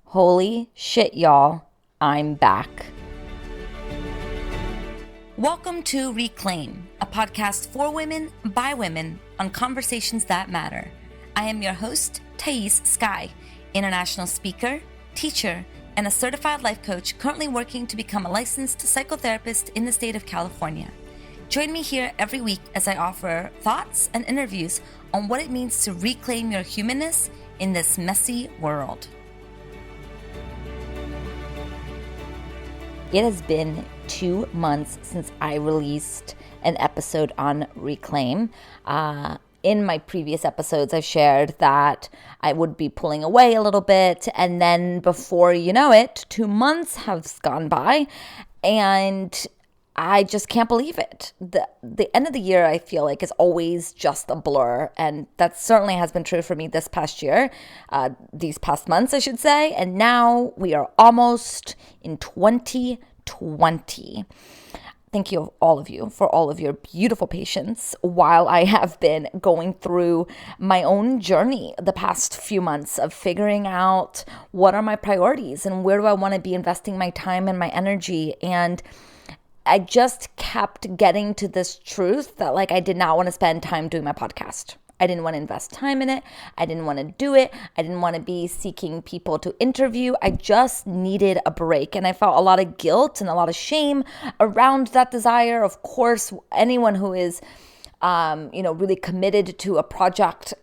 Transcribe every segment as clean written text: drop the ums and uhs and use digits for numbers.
Holy shit, y'all, I'm back. Welcome to Reclaim, a podcast for women, by women, on conversations that matter. I am your host, Thais Sky, international speaker, teacher, and a certified life coach currently working to become a licensed psychotherapist in the state of California. Join me here every week as I offer thoughts and interviews on what it means to reclaim your humanness in this messy world. It has been 2 months since I released an episode on Reclaim. In my previous episodes, I've shared that I would be pulling away a little bit, and then before you know it, 2 months have gone by, and I just can't believe it. The end of the year, I feel like, is always just a blur, and that certainly has been true for me this past year, these past months, I should say, and now we are almost in 2020. Thank you, all of you, for all of your beautiful patience while I have been going through my own journey the past few months of figuring out what are my priorities and where do I want to be investing my time and my energy. And I just kept getting to this truth that I did not want to spend time doing my podcast. I didn't want to invest time in it. I didn't want to do it. I didn't want to be seeking people to interview. I just needed a break. And I felt a lot of guilt and a lot of shame around that desire. Of course, anyone who is, really committed to a project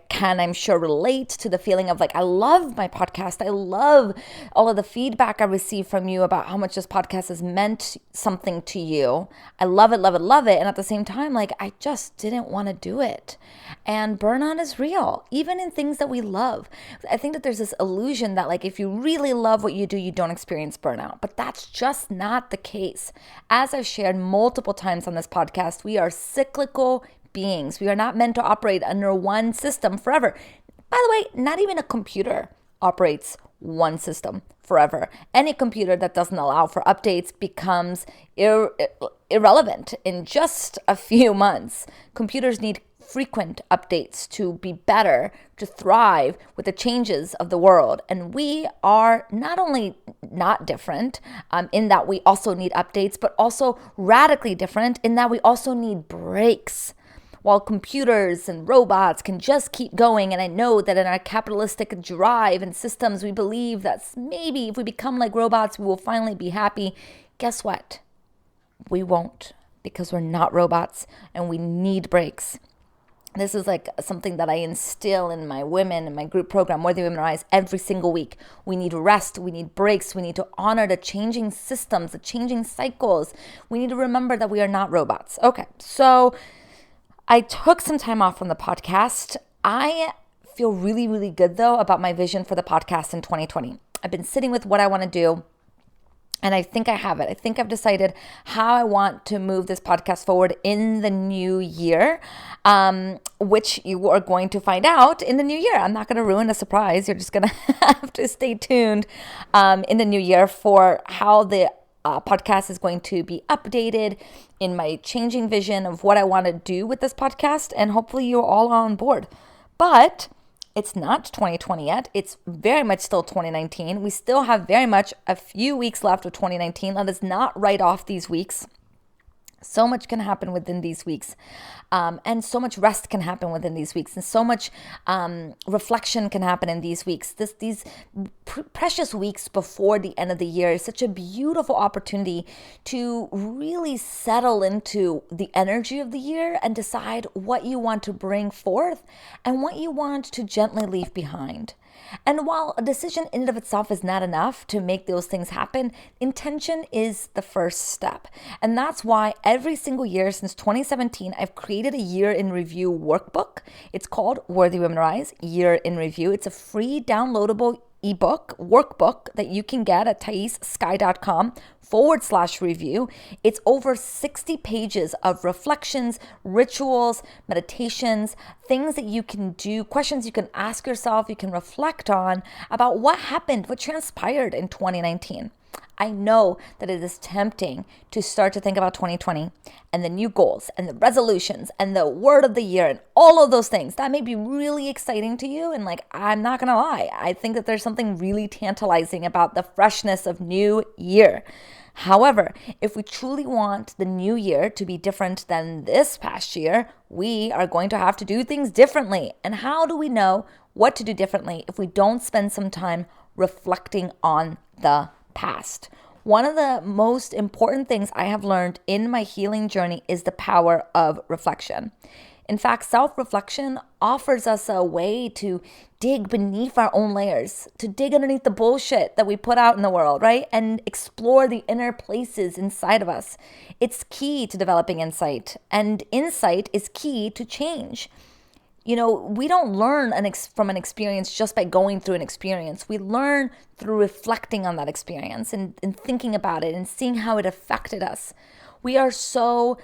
can, I'm sure, relate to the feeling of I love my podcast. I love all of the feedback I receive from you about how much this podcast has meant something to you. I love it, love it, love it. And at the same time, I just didn't want to do it. And burnout is real, even in things that we love. I think that there's this illusion that if you really love what you do, you don't experience burnout. But that's just not the case. As I've shared multiple times on this podcast, we are cyclical beings. We are not meant to operate under one system forever. By the way, not even a computer operates one system forever. Any computer that doesn't allow for updates becomes irrelevant in just a few months. Computers need frequent updates to be better, to thrive with the changes of the world. And we are not only not different in that we also need updates, but also radically different in that we also need breaks. While computers and robots can just keep going, and I know that in our capitalistic drive and systems, we believe that maybe if we become like robots, we will finally be happy. Guess what? We won't, because we're not robots and we need breaks. This is something that I instill in my women in my group program, Worthy Women Rise, every single week. We need rest. We need breaks. We need to honor the changing systems, the changing cycles. We need to remember that we are not robots. Okay, so I took some time off from the podcast. I feel really, really good, though, about my vision for the podcast in 2020. I've been sitting with what I want to do, and I think I have it. I think I've decided how I want to move this podcast forward in the new year, which you are going to find out in the new year. I'm not going to ruin a surprise. You're just going to have to stay tuned in the new year for how the podcast is going to be updated in my changing vision of what I want to do with this podcast, and hopefully you're all on board. But it's not 2020 yet. It's very much still 2019. We still have very much a few weeks left of 2019. Let us not write off these weeks. So much can happen within these weeks, and so much rest can happen within these weeks, and so much reflection can happen in these weeks. These precious weeks before the end of the year is such a beautiful opportunity to really settle into the energy of the year and decide what you want to bring forth and what you want to gently leave behind. And while a decision in and of itself is not enough to make those things happen, intention is the first step. And that's why every single year since 2017, I've created a year in review workbook. It's called Worthy Women Rise Year in Review. It's a free downloadable ebook, workbook that you can get at thaissky.com/review. It's over 60 pages of reflections, rituals, meditations, things that you can do, questions you can ask yourself, you can reflect on about what happened, what transpired in 2019. I know that it is tempting to start to think about 2020 and the new goals and the resolutions and the word of the year and all of those things. That may be really exciting to you. And like, I'm not going to lie, I think that there's something really tantalizing about the freshness of new year. However, if we truly want the new year to be different than this past year, we are going to have to do things differently. And how do we know what to do differently if we don't spend some time reflecting on the past? One of the most important things I have learned in my healing journey is the power of reflection. In fact, self-reflection offers us a way to dig beneath our own layers, to dig underneath the bullshit that we put out in the world, right? And explore the inner places inside of us. It's key to developing insight, and insight is key to change. You know, we don't learn from an experience just by going through an experience. We learn through reflecting on that experience and thinking about it and seeing how it affected us. We are so...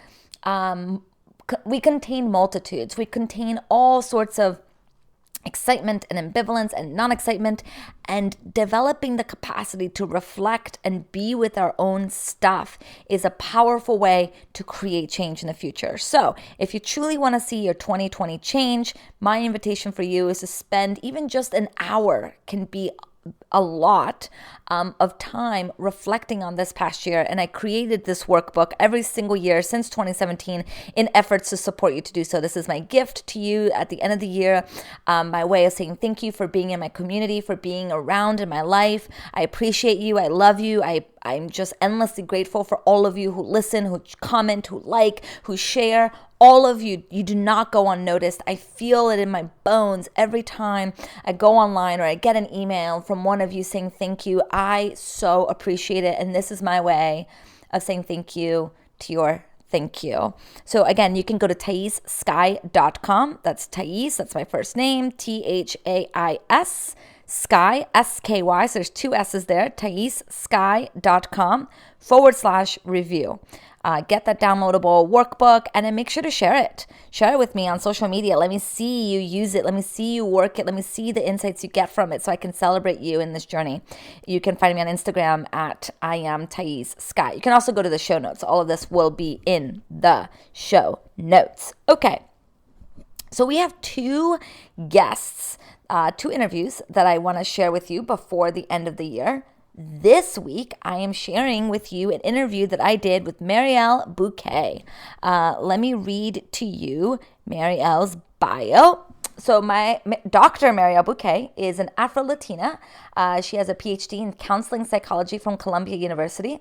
we contain multitudes. We contain all sorts of excitement and ambivalence and non-excitement, and developing the capacity to reflect and be with our own stuff is a powerful way to create change in the future. So if you truly want to see your 2020 change, my invitation for you is to spend even just an hour, can be a lot of time reflecting on this past year. And I created this workbook every single year since 2017 in efforts to support you to do so. This is my gift to you at the end of the year, my way of saying thank you for being in my community, for being around in my life. I appreciate you. I love you. I'm just endlessly grateful for all of you who listen, who comment, who like, who share. All of you, you do not go unnoticed. I feel it in my bones every time I go online or I get an email from one of you saying thank you. I so appreciate it. And this is my way of saying thank you to your thank you. So again, you can go to ThaisSky.com. That's Thais, that's my first name, THAIS. Sky, S-K-Y, so there's two S's there, ThaisSky.com/review. Get that downloadable workbook and then make sure to share it. Share it with me on social media. Let me see you use it. Let me see you work it. Let me see the insights you get from it so I can celebrate you in this journey. You can find me on Instagram at I am Thais Sky. You can also go to the show notes. All of this will be in the show notes. Okay. So we have two guests, two interviews that I want to share with you before the end of the year. This week, I am sharing with you an interview that I did with Mariel Buquè. Let me read to you Mariel's bio. So my Dr. Mariel Buquè is an Afro-Latina. She has a PhD in counseling psychology from Columbia University.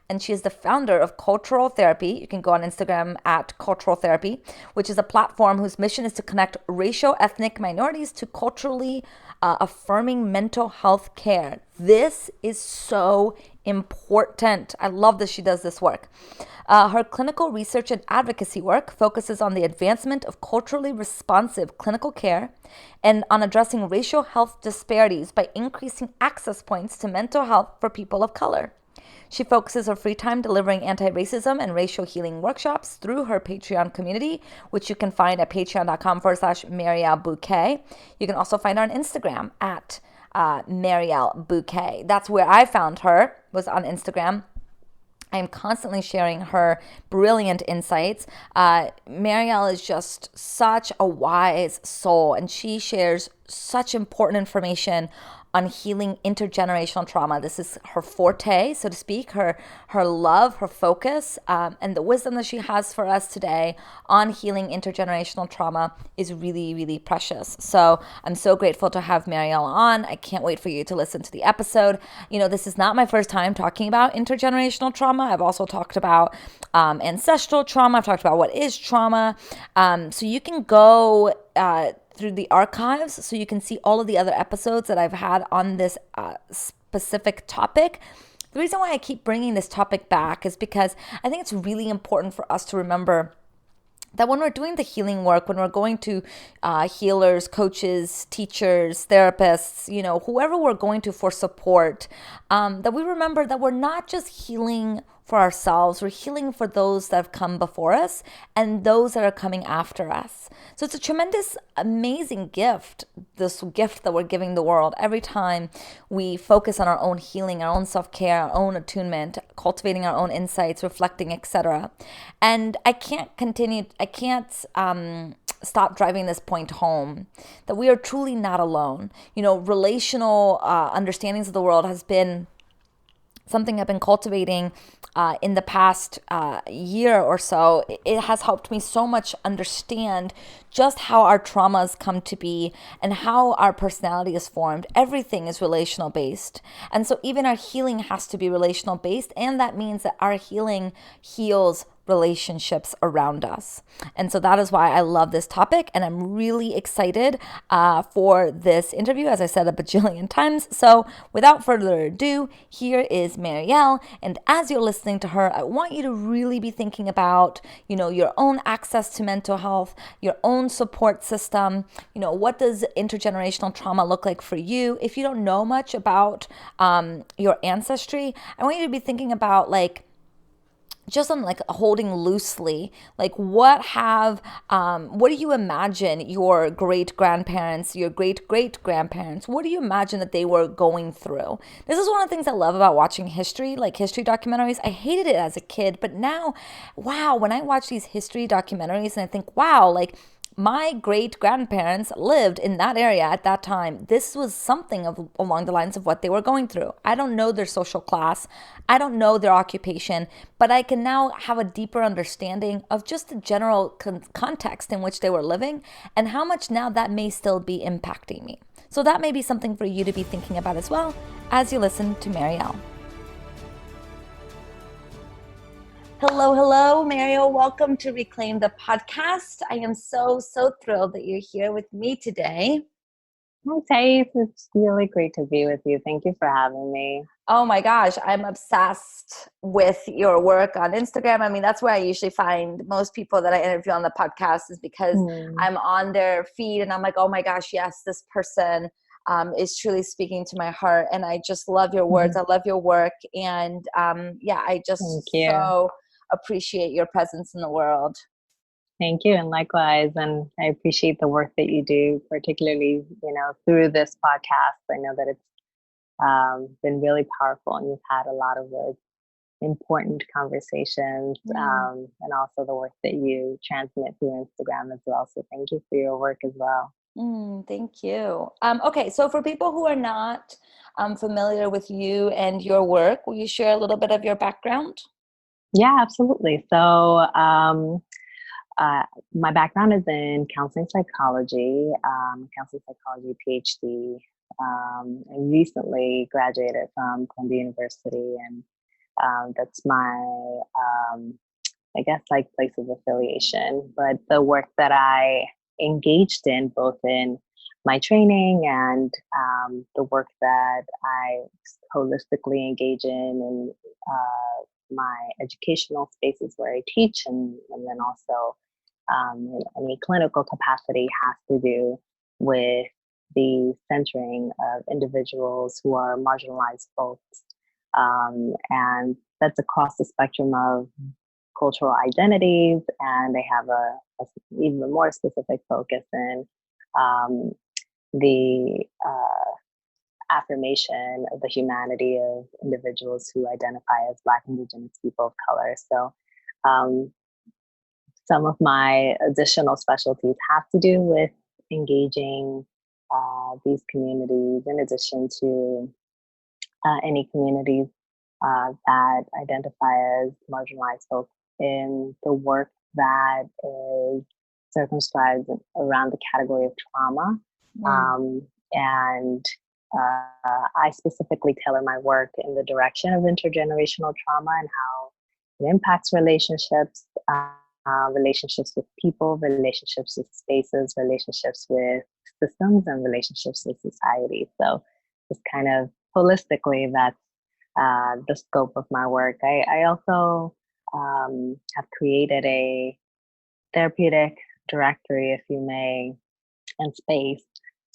And she is the founder of Cultural Therapy. You can go on Instagram at Cultural Therapy, which is a platform whose mission is to connect racial ethnic minorities to culturally affirming mental health care. This is so important. I love that she does this work. Her clinical research and advocacy work focuses on the advancement of culturally responsive clinical care and on addressing racial health disparities by increasing access points to mental health for people of color. She focuses her free time delivering anti-racism and racial healing workshops through her Patreon community, which you can find at patreon.com/Mariel Buquè. You can also find her on Instagram at Mariel Buquè. That's where I found her, was on Instagram. I am constantly sharing her brilliant insights. Mariel is just such a wise soul, and she shares such important information on healing intergenerational trauma. This is her forte, so to speak, her love, her focus, and the wisdom that she has for us today on healing intergenerational trauma is really, really precious. So I'm so grateful to have Mariel on. I can't wait for you to listen to the episode. You know, this is not my first time talking about intergenerational trauma. I've also talked about ancestral trauma. I've talked about what is trauma. So you can go through the archives so you can see all of the other episodes that I've had on this specific topic. The reason why I keep bringing this topic back is because I think it's really important for us to remember that when we're doing the healing work, when we're going to healers, coaches, teachers, therapists, you know, whoever we're going to for support, that we remember that we're not just healing for ourselves. We're healing for those that have come before us and those that are coming after us. So it's a tremendous, amazing gift, this gift that we're giving the world every time we focus on our own healing, our own self-care, our own attunement, cultivating our own insights, reflecting, etc. And I can't stop driving this point home that we are truly not alone. Relational understandings of the world has been something I've been cultivating in the past year or so. It has helped me so much understand just how our traumas come to be and how our personality is formed. Everything is relational based. And so even our healing has to be relational based. And that means that our healing heals relationships around us. And so that is why I love this topic, and I'm really excited for this interview, as I said a bajillion times. So without further ado, here is Mariel, and as you're listening to her, I want you to really be thinking about, your own access to mental health, your own support system. What does intergenerational trauma look like for you? If you don't know much about your ancestry, I want you to be thinking about just on holding loosely, what do you imagine your great grandparents, your great great grandparents, what do you imagine that they were going through? This is one of the things I love about watching history, like history documentaries. I hated it as a kid, but now, wow, when I watch these history documentaries and I think, wow, my great grandparents lived in that area at that time. This was something along the lines of what they were going through. I don't know their social class. I don't know their occupation, but I can now have a deeper understanding of just the general context in which they were living and how much now that may still be impacting me. So that may be something for you to be thinking about as well as you listen to Mariel. Hello, Mariel. Welcome to Reclaim the Podcast. I am so thrilled that you're here with me today. Hi, Thais. It's really great to be with you. Thank you for having me. Oh my gosh, I'm obsessed with your work on Instagram. I mean, that's where I usually find most people that I interview on the podcast, is because I'm on their feed and I'm like, oh my gosh, yes, this person is truly speaking to my heart. And I just love your words. I love your work. And I just so appreciate your presence in the world. Thank you. And likewise. And I appreciate the work that you do, particularly, through this podcast. I know that it's been really powerful, and you've had a lot of really important conversations, and also the work that you transmit through Instagram as well. So thank you for your work as well. Thank you. Okay, so for people who are not familiar with you and your work, will you share a little bit of your background? Yeah, absolutely. So my background is in counseling psychology, counseling psychology PhD. I recently graduated from Columbia University, and that's my, place of affiliation. But the work that I engaged in, both in my training and the work that I holistically engage in my educational spaces where I teach, and then also in any clinical capacity, has to do with the centering of individuals who are marginalized folks. And that's across the spectrum of cultural identities, and they have a even more specific focus in the affirmation of the humanity of individuals who identify as Black, Indigenous people of color. So some of my additional specialties have to do with engaging these communities, in addition to any communities that identify as marginalized folks, in the work that is circumscribed around the category of trauma. And I specifically tailor my work in the direction of intergenerational trauma and how it impacts relationships, relationships with people, relationships with spaces, relationships with systems, and relationships with society. So just kind of holistically, that's the scope of my work. I also have created a therapeutic directory, if you may, and space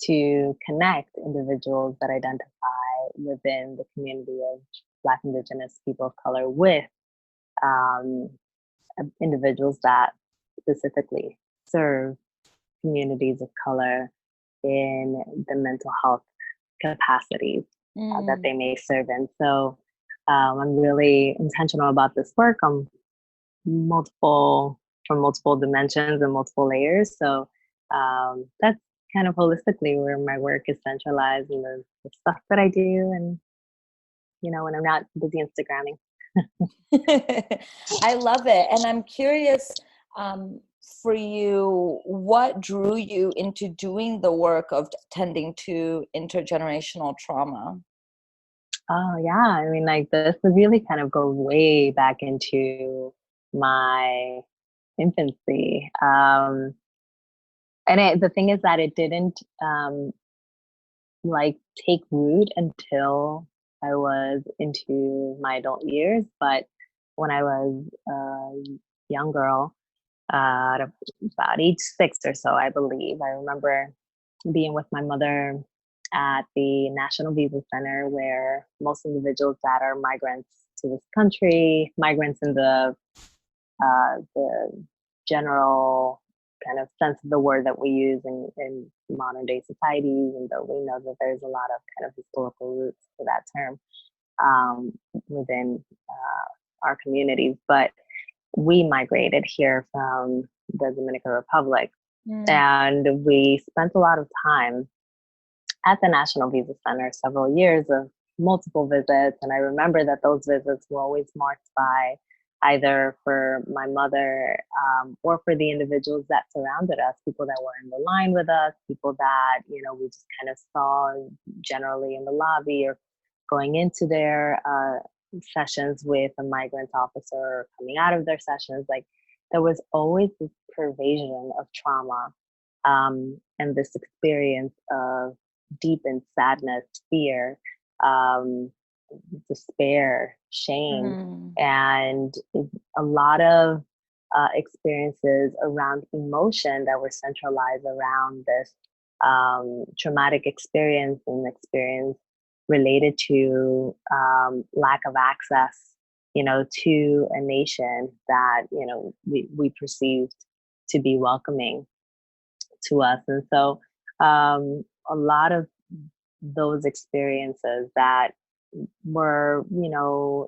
to connect individuals that identify within the community of Black, Indigenous people of color with um, individuals that specifically serve communities of color in the mental health capacities that Mm. they may serve in. So I'm really intentional about this work on multiple from multiple dimensions and multiple layers. So that's kind of holistically where my work is centralized and the stuff that I do, and when I'm not busy Instagramming. I love it. And I'm curious, for you, what drew you into doing the work of tending to intergenerational trauma? Oh yeah, I mean, like this would really kind of go way back into my infancy. The thing is that it didn't like take root until I was into my adult years. But when I was a young girl, at about age 6 or so, I believe, I remember being with my mother at the National Visa Center, where most individuals that are migrants to this country, migrants in the general kind of sense of the word that we use in modern day societies, and though we know that there's a lot of kind of historical roots to that term um, within our communities. But we migrated here from the Dominican Republic, Mm. and we spent a lot of time at the National Visa Center, several years of multiple visits. And I remember that those visits were always marked by either for my mother or for the individuals that surrounded us, people that were in the line with us, people that, we just kind of saw generally in the lobby or going into their sessions with a migrant officer or coming out of their sessions. Like there was always this pervasion of trauma and this experience of deepened sadness, fear, um, despair, shame, Mm. and a lot of experiences around emotion that were centralized around this traumatic experience and experience related to lack of access, to a nation that, we perceived to be welcoming to us. And so a lot of those experiences that were,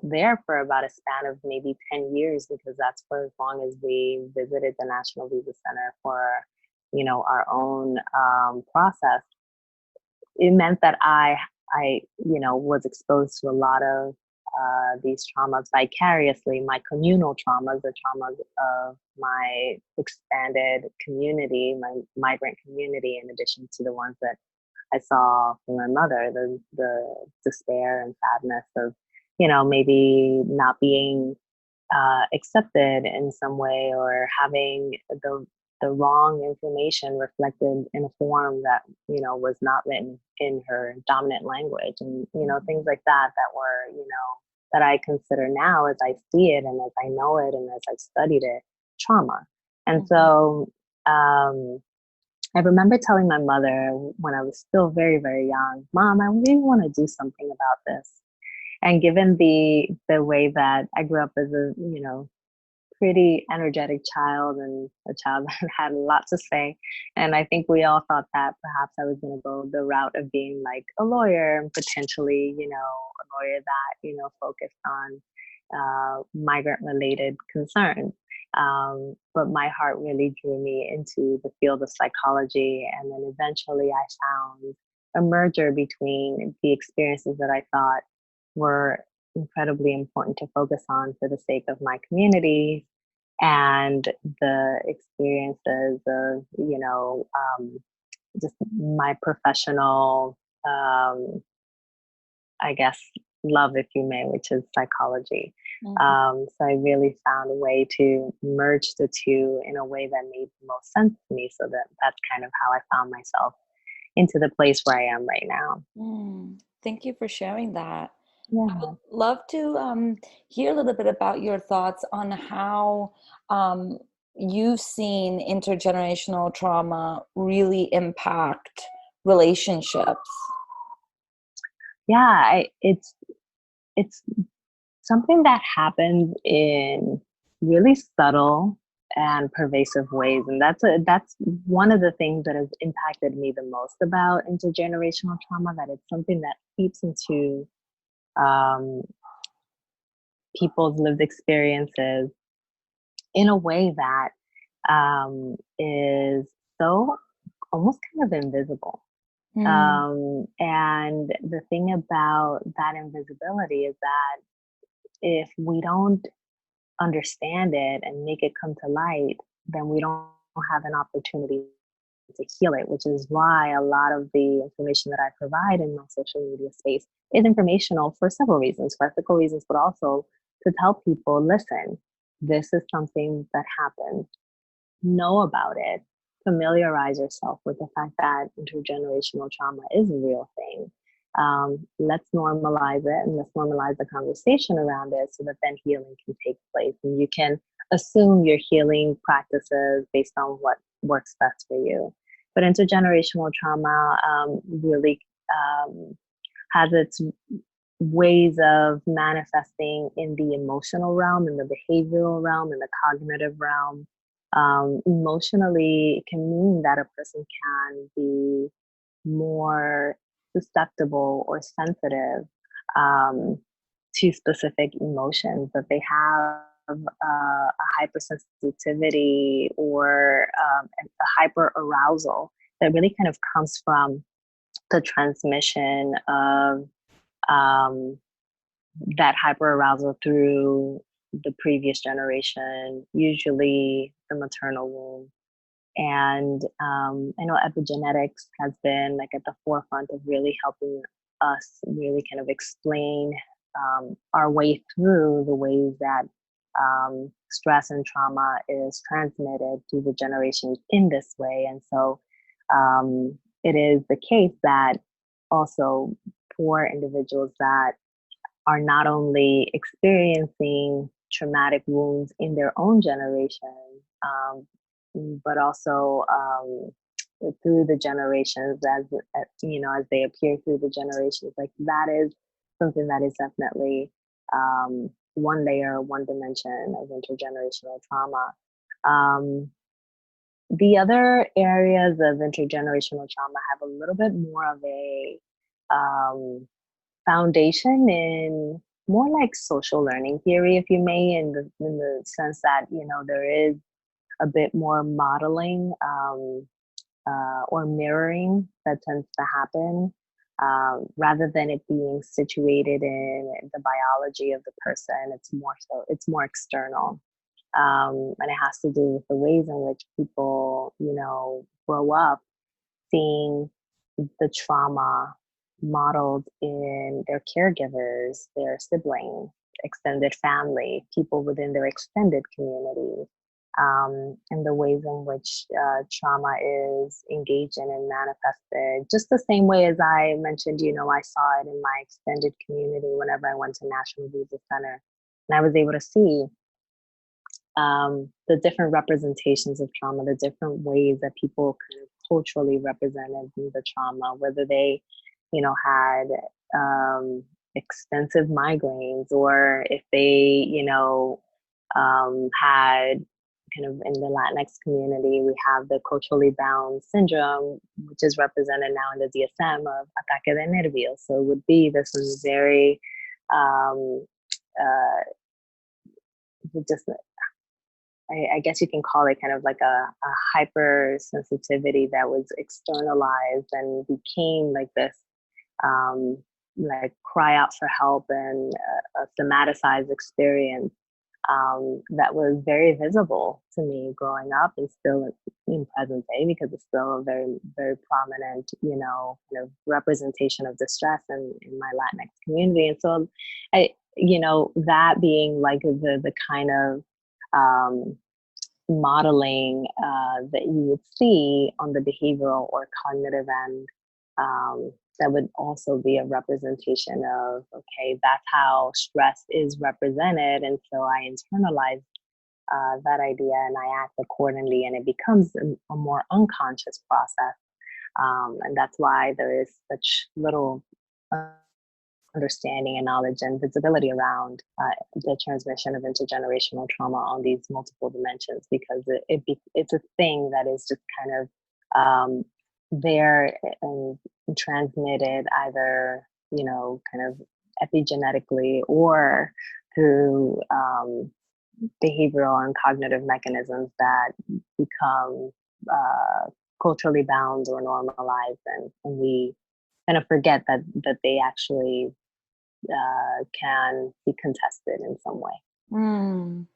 there for about a span of maybe 10 years, because that's for as long as we visited the National Visa Center for, our own process. It meant that I, was exposed to a lot of these traumas vicariously, my communal traumas, the traumas of my expanded community, my migrant community, in addition to the ones that I saw from my mother, the despair and sadness of, maybe not being accepted in some way, or having the wrong information reflected in a form that was not written in her dominant language, and things like that that were that I consider now, as I see it and as I know it and as I've studied it, trauma. And Mhm. so I remember telling my mother when I was still very, very young, Mom, I really want to do something about this. And given the way that I grew up as a, pretty energetic child, and a child that had a lot to say, and I think we all thought that perhaps I was going to go the route of being like a lawyer, and potentially, a lawyer that, focused on migrant related concerns. But my heart really drew me into the field of psychology. And then eventually I found a merger between the experiences that I thought were incredibly important to focus on for the sake of my community, and the experiences of, just my professional, um, I guess, love, if you may, which is psychology. Mhm. So I really found a way to merge the two in a way that made the most sense to me. So that's kind of how I found myself into the place where I am right now. Mm. Thank you for sharing that. I would Yeah. love to hear a little bit about your thoughts on how you've seen intergenerational trauma really impact relationships. Yeah. It's something that happens in really subtle and pervasive ways. And that's one of the things that has impacted me the most about intergenerational trauma, that it's something that seeps into um, people's lived experiences in a way that is so almost kind of invisible. Mm, And the thing about that invisibility is that if we don't understand it and make it come to light, then we don't have an opportunity to heal it, which is why a lot of the information that I provide in my social media space is informational for several reasons, for ethical reasons, but also to tell people, listen, this is something that happened. Know about it. Familiarize yourself with the fact that intergenerational trauma is a real thing. Let's normalize it, and let's normalize the conversation around it so that then healing can take place. And you can assume your healing practices based on what works best for you. But intergenerational trauma really has its ways of manifesting in the emotional realm, in the behavioral realm, in the cognitive realm. Emotionally, it can mean that a person can be more susceptible or sensitive um, to specific emotions, that they have a hypersensitivity or a hyper arousal that really kind of comes from the transmission of um, that hyperarousal through the previous generation, usually the maternal womb. And I know epigenetics has been like at the forefront of really helping us really kind of explain our way through the ways that stress and trauma is transmitted through the generations in this way. And so it is the case that also for individuals that are not only experiencing traumatic wounds in their own generation, um, but also through the generations as they appear through the generations. Like that is something that is definitely one layer, one dimension of intergenerational trauma. Um, the other areas of intergenerational trauma have a little bit more of a foundation in more like social learning theory, if you may, in the sense that there is a bit more modeling or mirroring that tends to happen rather than it being situated in the biology of the person. It's more external. And it has to do with the ways in which people, grow up seeing the trauma modeled in their caregivers, their siblings, extended family, people within their extended community, and the ways in which trauma is engaged in and manifested. Just the same way as I mentioned, I saw it in my extended community whenever I went to National Visa Center, and I was able to see the different representations of trauma, the different ways that people kind of culturally represented the trauma, whether they, had extensive migraines, or if they, had kind of in the Latinx community, we have the culturally bound syndrome, which is represented now in the DSM of ataque de nervios. So it would be this very um, just I guess you can call it kind of like a hypersensitivity that was externalized and became like this, like cry out for help and a somaticized experience that was very visible to me growing up, and still in present day, because it's still a very, very prominent, kind of representation of distress in my Latinx community. And so that being like the kind of modeling that you would see on the behavioral or cognitive end, that would also be a representation of, okay, that's how stress is represented. And so I internalize that idea and I act accordingly, and it becomes a more unconscious process. And that's why there is such little understanding and knowledge and visibility around the transmission of intergenerational trauma on these multiple dimensions, because it's a thing that is just kind of there and transmitted either, kind of epigenetically or through behavioral and cognitive mechanisms that become culturally bound or normalized, and we kind of forget that they actually can be contested in some way. Mm.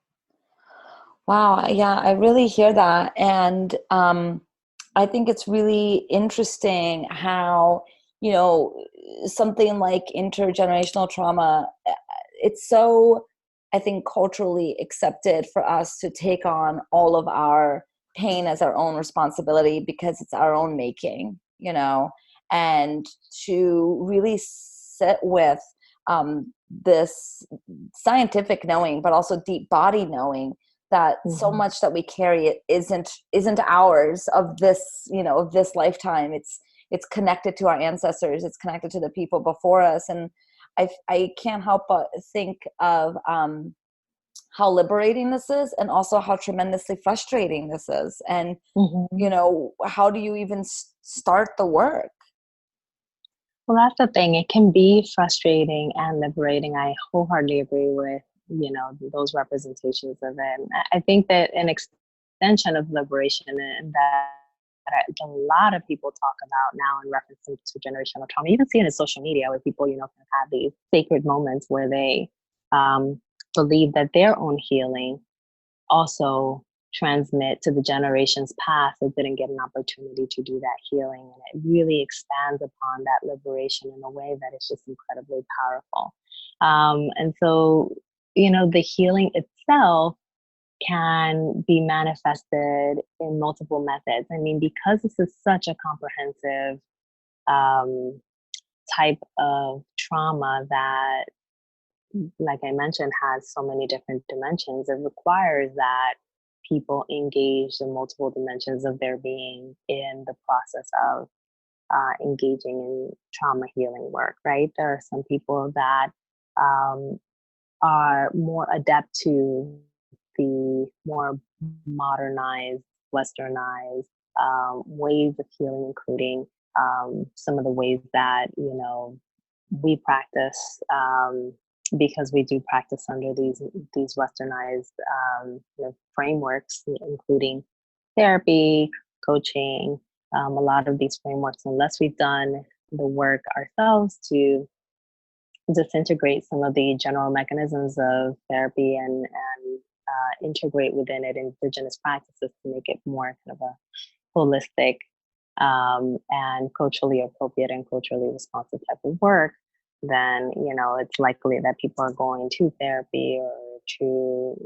Wow. Yeah, I really hear that. And I think it's really interesting how, something like intergenerational trauma, it's so, I think, culturally accepted for us to take on all of our pain as our own responsibility because it's our own making, and to really sit with this scientific knowing, but also deep body knowing that so much that we carry it isn't ours of this, of this lifetime. It's connected to our ancestors. It's connected to the people before us. And I can't help but think of how liberating this is, and also how tremendously frustrating this is. And, how do you even start the work? Well, that's the thing. It can be frustrating and liberating. I wholeheartedly agree with, those representations of it. I think that an extension of liberation, and that a lot of people talk about now in reference to generational trauma. You can see it in social media where people, can have these sacred moments where they believe that their own healing also transmit to the generations past that didn't get an opportunity to do that healing. And it really expands upon that liberation in a way that is just incredibly powerful. And so, the healing itself can be manifested in multiple methods. I mean, because this is such a comprehensive type of trauma that, like I mentioned, has so many different dimensions, it requires that people engage in multiple dimensions of their being in the process of engaging in trauma healing work, right? There are some people that are more adept to the more modernized, westernized ways of healing, including some of the ways that, we practice, because we do practice under these westernized frameworks, including therapy, coaching, a lot of these frameworks, unless we've done the work ourselves to disintegrate some of the general mechanisms of therapy and integrate within it indigenous practices to make it more kind of a holistic and culturally appropriate and culturally responsive type of work, then, it's likely that people are going to therapy or to,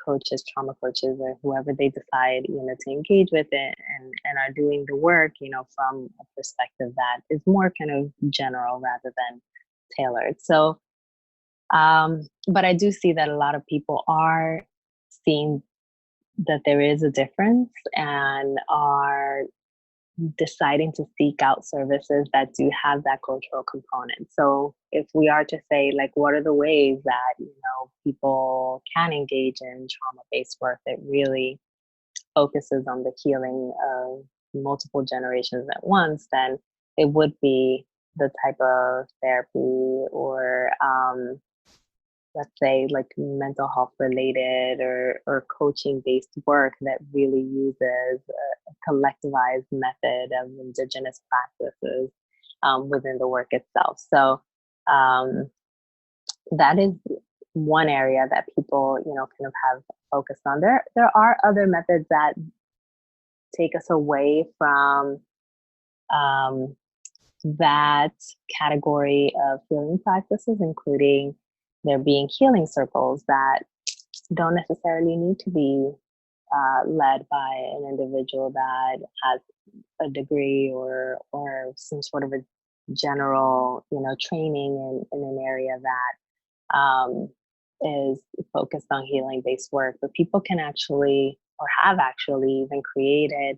coaches, trauma coaches, or whoever they decide, to engage with it, and are doing the work, from a perspective that is more kind of general rather than tailored. So, but I do see that a lot of people are seeing that there is a difference and are deciding to seek out services that do have that cultural component. So if we are to say, like, what are the ways that, people can engage in trauma-based work that really focuses on the healing of multiple generations at once, then it would be the type of therapy or let's say like mental health related or coaching based work that really uses a collectivized method of indigenous practices within the work itself. So that is one area that people, kind of have focused on. There are other methods that take us away from that category of healing practices, including there being healing circles that don't necessarily need to be led by an individual that has a degree or some sort of a general, training in an area that is focused on healing based work. But people can actually, or have actually even created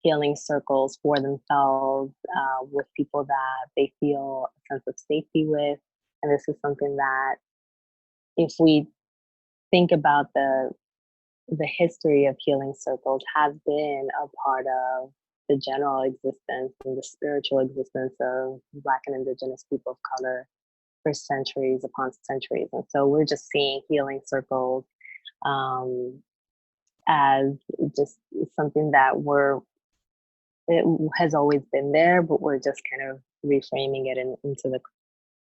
healing circles for themselves with people that they feel a sense of safety with. And this is something that, if we think about the history of healing circles, has been a part of the general existence and the spiritual existence of Black and Indigenous people of color for centuries upon centuries. And so we're just seeing healing circles um, as just something that it has always been there, but we're just kind of reframing it into the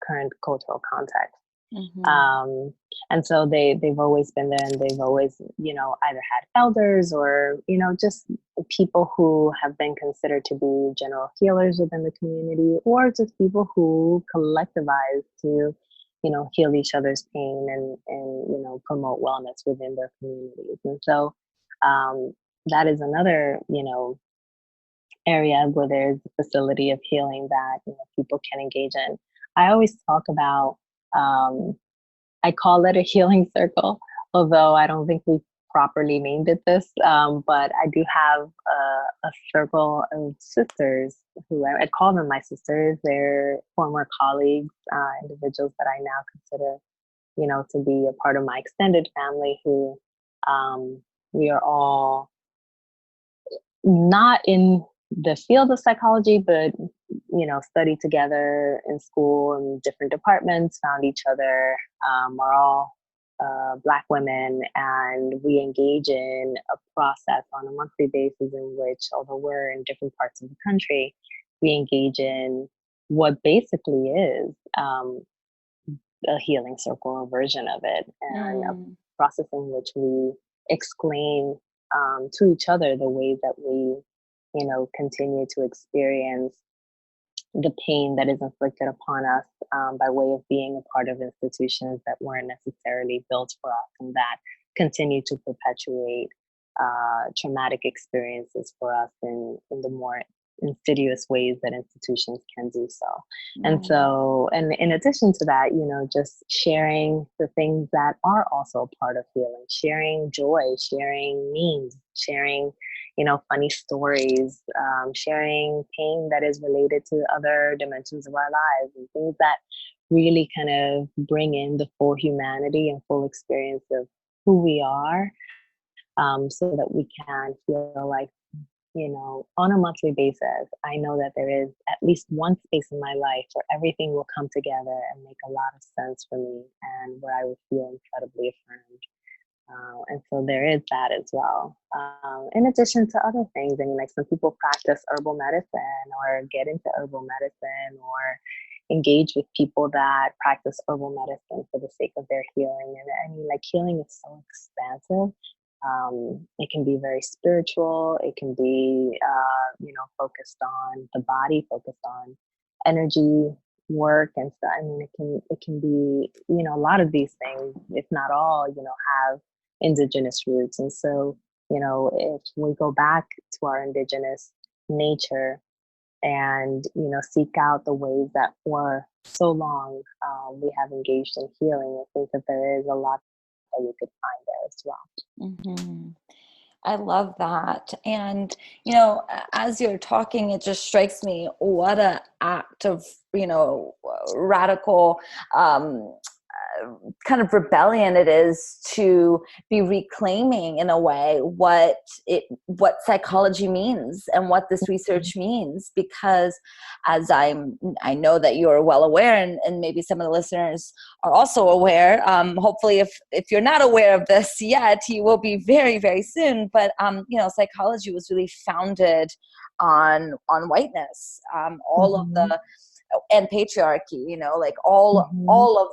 current cultural context. Mm-hmm. And so they've always been there, and they've always, either had elders or, just people who have been considered to be general healers within the community, or just people who collectivize to, heal each other's pain and, promote wellness within their communities. And so um, that is another, area where there's a facility of healing that, people can engage in. I always talk about, um, I call it a healing circle, although I don't think we properly named it this. But I do have a circle of sisters who I call them my sisters. They're former colleagues, individuals that I now consider, to be a part of my extended family, who we are all not in the field of psychology, but studied together in school in different departments, found each other, are all Black women, and we engage in a process on a monthly basis in which, although we're in different parts of the country, we engage in what basically is a healing circle, a version of it, and a Mm. process in which we explain to each other the ways that we, continue to experience the pain that is inflicted upon us by way of being a part of institutions that weren't necessarily built for us, and that continue to perpetuate traumatic experiences for us in the more insidious ways that institutions can do so. And Mm. so, and in addition to that, just sharing the things that are also part of healing, sharing joy, sharing memes, sharing, funny stories, sharing pain that is related to other dimensions of our lives, and things that really kind of bring in the full humanity and full experience of who we are, so that we can feel like, on a monthly basis, I know that there is at least one space in my life where everything will come together and make a lot of sense for me, and where I will feel incredibly affirmed. And so there is that as well. In addition to other things, I mean, like, some people practice herbal medicine or get into herbal medicine or engage with people that practice herbal medicine for the sake of their healing. And I mean, like, healing is so expansive. It can be very spiritual. It can be, focused on the body, focused on energy work and stuff. I mean, it can be, a lot of these things, if not all, have indigenous roots. And so, if we go back to our indigenous nature and, seek out the ways that for so long we have engaged in healing, I think that there is a lot that we could find there as well. Mm-hmm. I love that. And, as you're talking, it just strikes me what a act of, radical kind of rebellion it is to be reclaiming, in a way, what psychology means and what this research means. Because I know that you're well aware, and maybe some of the listeners are also aware. Hopefully, if you're not aware of this yet, you will be very, very soon. But psychology was really founded on whiteness, all of Mm-hmm. the and patriarchy, like Mm-hmm. all of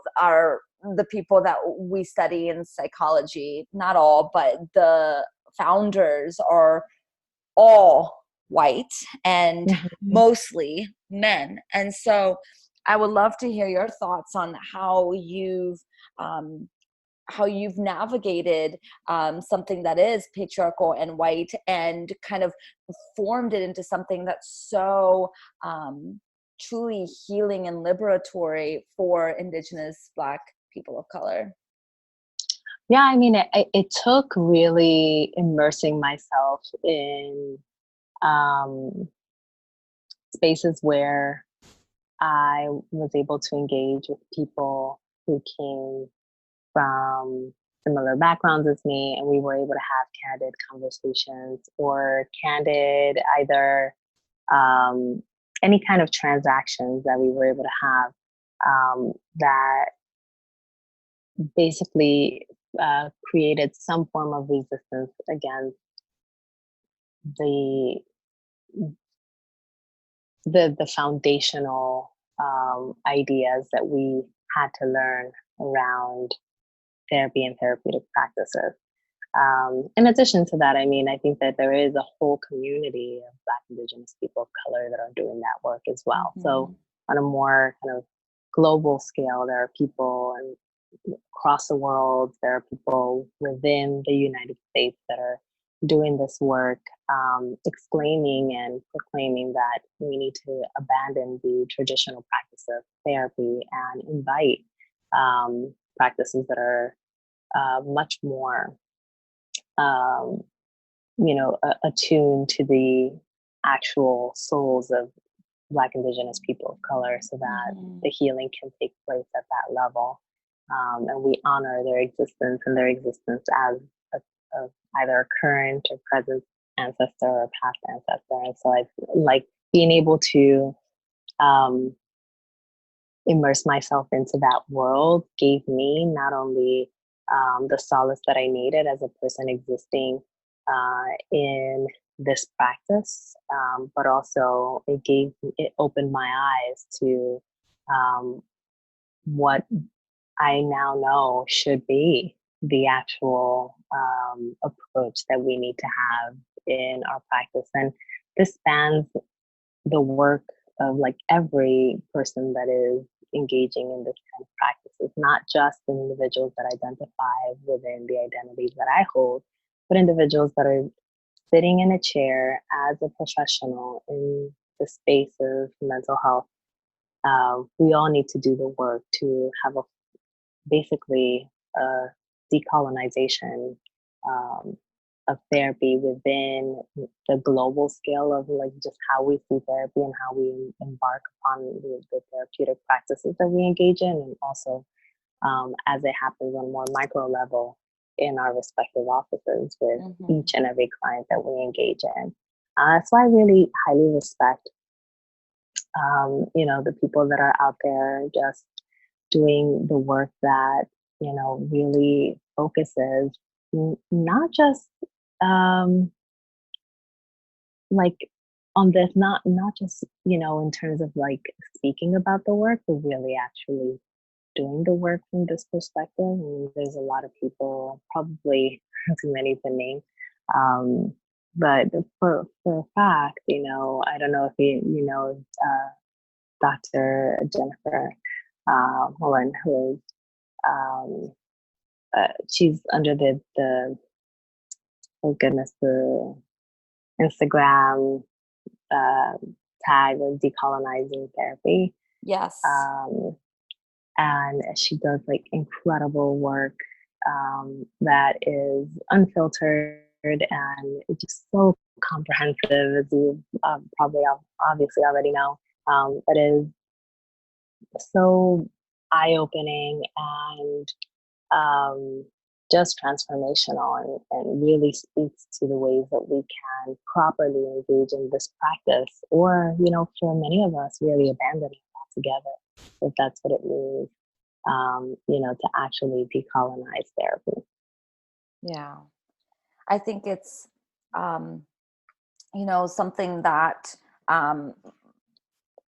the people that we study in psychology, not all, but the founders are all white and Mm-hmm. mostly men. And so I would love to hear your thoughts on um, how you've navigated something that is patriarchal and white, and kind of formed it into something that's so truly healing and liberatory for Indigenous Black people of color. Yeah, I mean, it took really immersing myself in um, spaces where I was able to engage with people who came from similar backgrounds as me, and we were able to have candid conversations or candid either um, any kind of transactions that we were able to have that basically created some form of resistance against the the foundational ideas that we had to learn around therapy and therapeutic practices. In addition to that, I mean, I think that there is a whole community of Black, Indigenous people of color that are doing that work as well. So, on a more kind of global scale, there are people across the world, there are people within the United States that are doing this work, exclaiming and proclaiming that we need to abandon the traditional practice of therapy and invite practices that are much more um, attuned to the actual souls of Black, Indigenous people of color so that the healing can take place at that level. And we honor their existence and their existence as either a current or present ancestor or past ancestor. And so I like being able to um, immerse myself into that world gave me not only the solace that I needed as a person existing in this practice, but also it opened my eyes to what I now know should be the actual approach that we need to have in our practice. And this spans the work of like every person that is engaging in this kind of practices, not just individuals that identify within the identities that I hold, but individuals that are sitting in a chair as a professional in the space of mental health. We all need to do the work to have a basically a decolonization um, of therapy within the global scale of like just how we see therapy and how we embark upon the therapeutic practices that we engage in, and also as it happens on a more micro level in our respective offices with each and every client that we engage in. So I really highly respect, the people that are out there just doing the work that, really focuses not just um, like on this, not just, in terms of like speaking about the work, but really actually doing the work from this perspective. I mean, there's a lot of people, probably too many to name. But for a fact, I don't know if Dr. Jennifer Mullen, who is she's under the oh goodness, the Instagram uh, tag of decolonizing therapy. Yes. And she does like incredible work that is unfiltered and it's just so comprehensive, as you probably obviously already know. But is so eye-opening and just transformational, and really speaks to the ways that we can properly engage in this practice, or for many of us really abandon it altogether if that's what it means, to actually decolonize therapy. Yeah, I think it's something that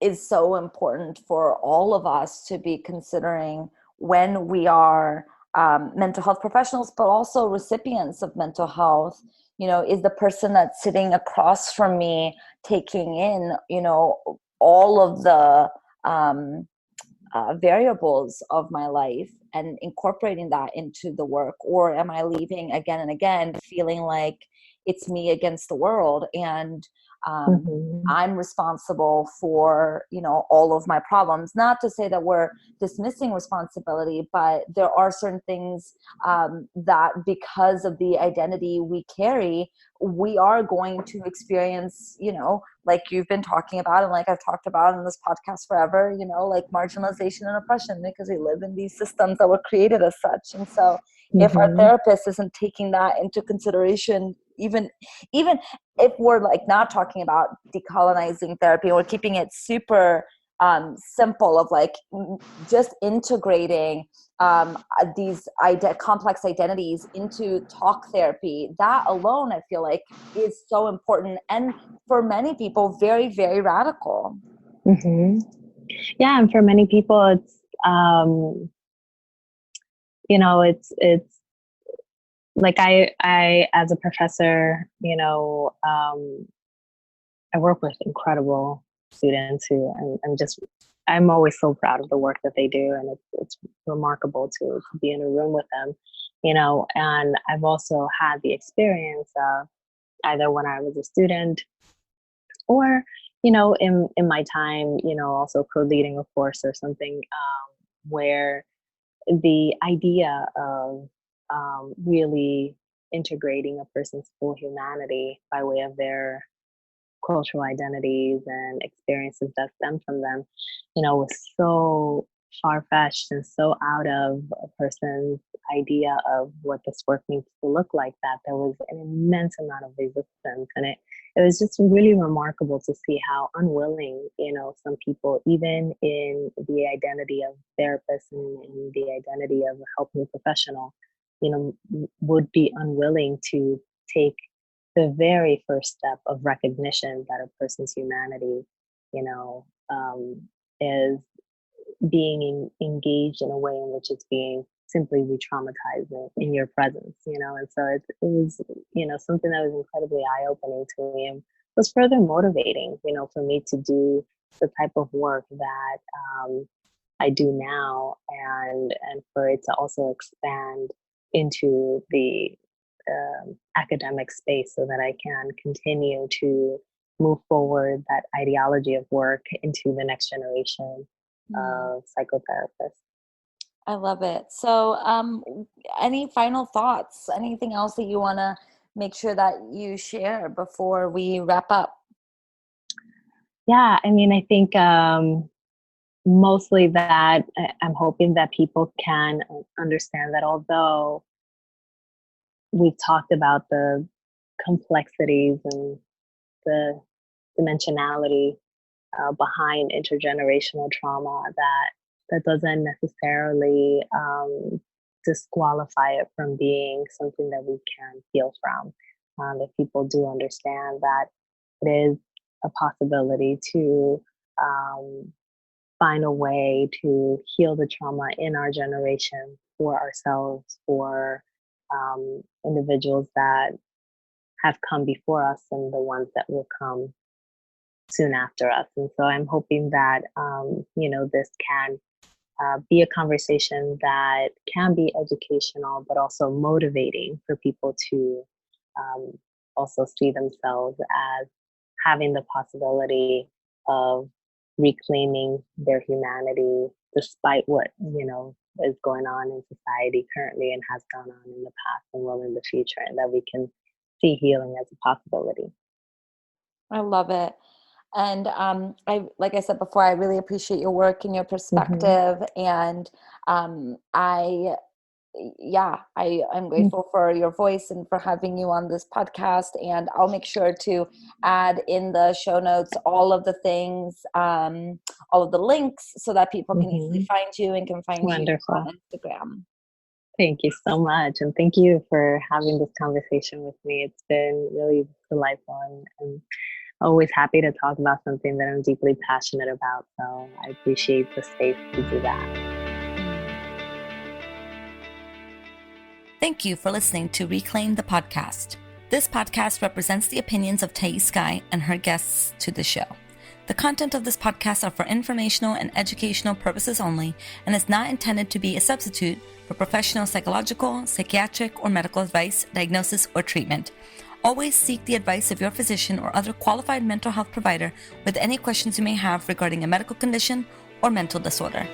is so important for all of us to be considering when we are mental health professionals, but also recipients of mental health. Is the person that's sitting across from me taking in, all of the variables of my life and incorporating that into the work? Or am I leaving again and again feeling like it's me against the world? And Mm-hmm. I'm responsible for, all of my problems. Not to say that we're dismissing responsibility, but there are certain things that because of the identity we carry, we are going to experience, like you've been talking about and like I've talked about in this podcast forever, like marginalization and oppression, because we live in these systems that were created as such. And so if our Mm-hmm. therapist isn't taking that into consideration, even if we're like not talking about decolonizing therapy, we're keeping it super simple of like just integrating these complex identities into talk therapy, that alone I feel like is so important, and for many people very, very radical. Mm-hmm. Yeah, and for many people it's it's like I as a professor, I work with incredible students who I'm always so proud of the work that they do, and it's remarkable to be in a room with them, and I've also had the experience of either when I was a student or, in my time, also co-leading a course or something, where the idea of really integrating a person's full humanity by way of their cultural identities and experiences that stem from them, was so far-fetched and so out of a person's idea of what this work needs to look like, that there was an immense amount of resistance. And it was just really remarkable to see how unwilling, some people, even in the identity of therapist and in the identity of a helping professional, would be unwilling to take the very first step of recognition that a person's humanity, is being engaged in a way in which it's being simply re-traumatized in your presence, and so it was, something that was incredibly eye-opening to me and was further motivating, for me to do the type of work that I do now, and for it to also expand into the academic space so that I can continue to move forward that ideology of work into the next generation of psychotherapists. I love it. So any final thoughts, anything else that you want to make sure that you share before we wrap up? Yeah, I mean, I think mostly that I'm hoping that people can understand that although we've talked about the complexities and the dimensionality behind intergenerational trauma, that doesn't necessarily disqualify it from being something that we can heal from. If people do understand that it is a possibility to find a way to heal the trauma in our generation for ourselves, for individuals that have come before us and the ones that will come soon after us. And so I'm hoping that, this can be a conversation that can be educational, but also motivating for people to also see themselves as having the possibility of reclaiming their humanity despite what, is going on in society currently and has gone on in the past and will in the future, and that we can see healing as a possibility. I love it. And like I said before, I really appreciate your work and your Mm-hmm. perspective. And I'm Mm-hmm. grateful for your voice and for having you on this podcast. And I'll make sure to add in the show notes all of the things, all of the links, so that people can easily Mm-hmm. find you and can find you Wonderful. on Instagram. Thank you so much. And thank you for having this conversation with me. It's been really delightful, and I'm always happy to talk about something that I'm deeply passionate about. So I appreciate the space to do that. Thank you for listening to Reclaim the Podcast. This podcast represents the opinions of Thais Sky and her guests to the show. The content of this podcast are for informational and educational purposes only and is not intended to be a substitute for professional psychological, psychiatric, or medical advice, diagnosis, or treatment. Always seek the advice of your physician or other qualified mental health provider with any questions you may have regarding a medical condition or mental disorder.